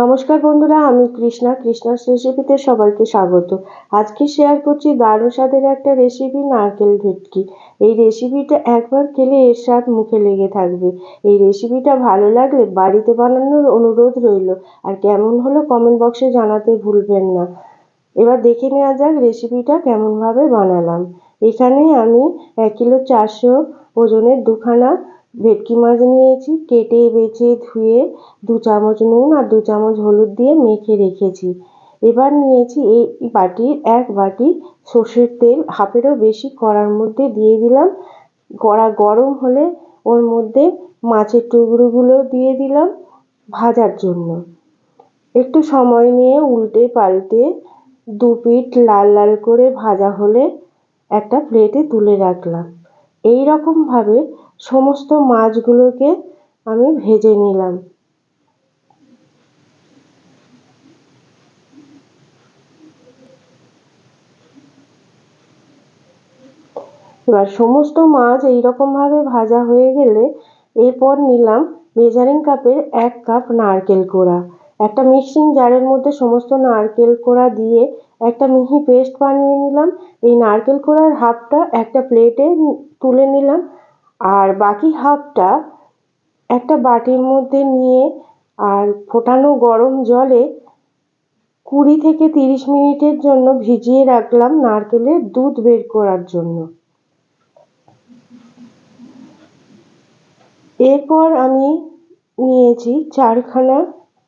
নমস্কার বন্ধুরা, আমি কৃষ্ণাস রেসিপিতে সবাইকে স্বাগত। আজকে শেয়ার করছি দারুণ স্বাদের একটা রেসিপি, নারকেল ভেটকি। এই রেসিপিটা একবার খেলে এর স্বাদ মুখে লেগে থাকবে। এই রেসিপিটা ভালো লাগলে বাড়িতে বানানোর অনুরোধ রইল, আর কেমন হলো কমেন্ট বক্সে জানাতে ভুলবেন না। এবার দেখে নেওয়া যাক রেসিপিটা কেমনভাবে বানালাম। এখানে আমি 1 কিলো 400 ওজনের দুখানা ভেটকি মাছ নিয়েছি। কেটে বেছে ধুয়ে 2 চামচ নুন আর 2 চামচ হলুদ দিয়ে মেখে রেখেছি। এবার নিয়েছি এই এক বাটি সর্ষের তেল, হাফেরও বেশি কড়ার মধ্যে দিয়ে দিলাম। কড়া গরম হলে ওর মধ্যে মাছের টুকরোগুলো দিয়ে দিলাম ভাজার জন্য। একটু সময় নিয়ে উল্টে পাল্টে 2 পিঠ লাল লাল করে ভাজা হলে একটা প্লেটে তুলে রাখলাম। এই রকম ভাবে সমস্ত মাছগুলোকে আমি ভেজে নিলাম। এবার সমস্ত মাছ এইরকম ভাবে ভাজা হয়ে গেলে এরপর নিলাম মেজারিং কাপের 1 কাপ নারকেল কোড়া। একটা মিক্সিং জারের মধ্যে সমস্ত নারকেল কোড়া দিয়ে একটা মিহি পেস্ট বানিয়ে নিলাম। এই নারকেল কোড়ার হাফটা একটা প্লেটে তুলে নিলাম, আর বাকি হাফটা একটা বাটির মধ্যে নিয়ে আর ফোটানো গরম জলে 20 থেকে 30 মিনিটের জন্য ভিজিয়ে রাখলাম নারকেলের দুধ বের করার জন্য। এরপর আমি নিয়েছি 4খানা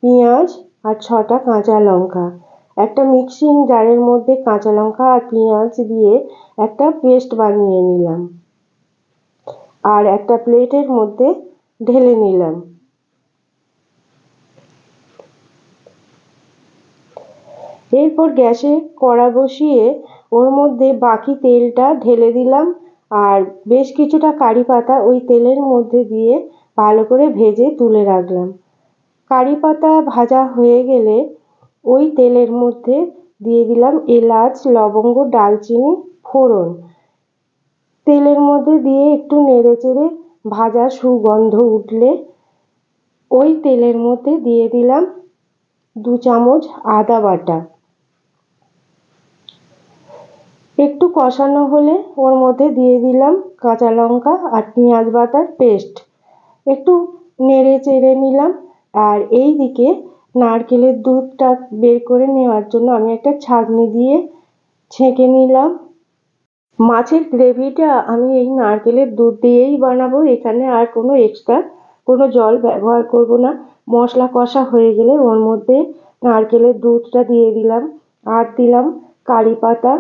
পেঁয়াজ আর 6টা কাঁচা লঙ্কা। একটা মিক্সিং জারের মধ্যে কাঁচা লঙ্কা আর পেঁয়াজ দিয়ে একটা পেস্ট বানিয়ে নিলাম, আর একটা প্লেটের মধ্যে ঢেলে নিলাম। এরপর গ্যাসে কড়া বসিয়ে ওর মধ্যে বাকি তেলটা ঢেলে দিলাম, আর বেশ কিছুটা কারি পাতা ওই তেলের মধ্যে দিয়ে ভালো করে ভেজে তুলে রাখলাম। কারি পাতা ভাজা হয়ে গেলে ওই তেলের মধ্যে দিয়ে দিলাম এলাচ, লবঙ্গ, দারচিনি ফোড়ন। তেলের মধ্যে দিয়ে একটু নেড়ে চেড়ে ভাজা সুগন্ধ উঠলে ওই তেলের মধ্যে দিয়ে দিলাম 2 চামচ আদা বাটা। একটু কষানো হলে ওর মধ্যে দিয়ে দিলাম কাঁচা লঙ্কা আর পেঁয়াজ বাটার পেস্ট। একটু নেড়ে চেড়ে নিলাম, আর এই দিকে নারকেলের দুধটা বের করে নেওয়ার জন্য আমি একটা ছাঁকনি দিয়ে ছেঁকে নিলাম। মাছের গ্রেভিটা আমি এই নারকেলের দুধ দিয়েই বানাবো, এখানে আর কোনো এক্সট্রা কোনো জল ব্যবহার করব না। মশলা কষা হয়ে গেলে ওর মধ্যে নারকেলের দুধটা দিয়ে দিলাম, আর দিলাম কারি পাতা,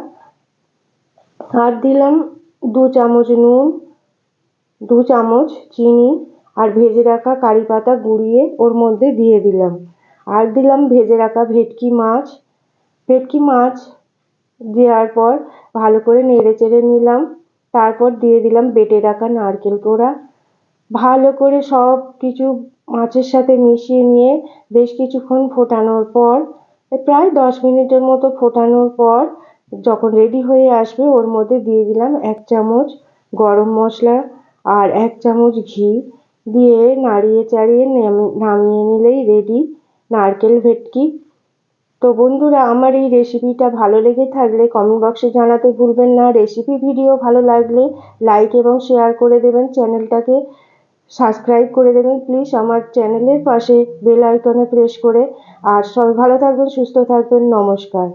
আর দিলাম 2 চামচ নুন, 2 চামচ চিনি, আর ভেজে রাখা কারি পাতা গুঁড়িয়ে ওর মধ্যে দিয়ে দিলাম, আর দিলাম ভেজে রাখা ভেটকি মাছ দেওয়ার পর ভালো করে নেড়ে চেড়ে নিলাম। তারপর দিয়ে দিলাম বেটে রাখা নারকেল কোড়া। ভালো করে সব কিছু মাছের সাথে মিশিয়ে নিয়ে বেশ কিছুক্ষণ ফোটানোর পর, প্রায় 10 মিনিটের মতো ফোটানোর পর যখন রেডি হয়ে আসবে ওর মধ্যে দিয়ে দিলাম 1 চামচ গরম মশলা আর 1 চামচ ঘি দিয়ে নাড়িয়ে চাড়িয়ে নামিয়ে নিলেই রেডি নারকেল ভেটকি। তো বন্ধুরা, আমার এই রেসিপিটা ভালো লেগে থাকলে কমেন্ট বক্সে জানাতে ভুলবেন না। রেসিপি ভিডিও ভালো লাগলে লাইক এবং শেয়ার করে দেবেন, চ্যানেলটাকে সাবস্ক্রাইব করে দেবেন প্লিজ আমার চ্যানেলের পাশে বেল আইকনে প্রেস করে। আর সবাই ভালো থাকবেন, সুস্থ থাকবেন, নমস্কার।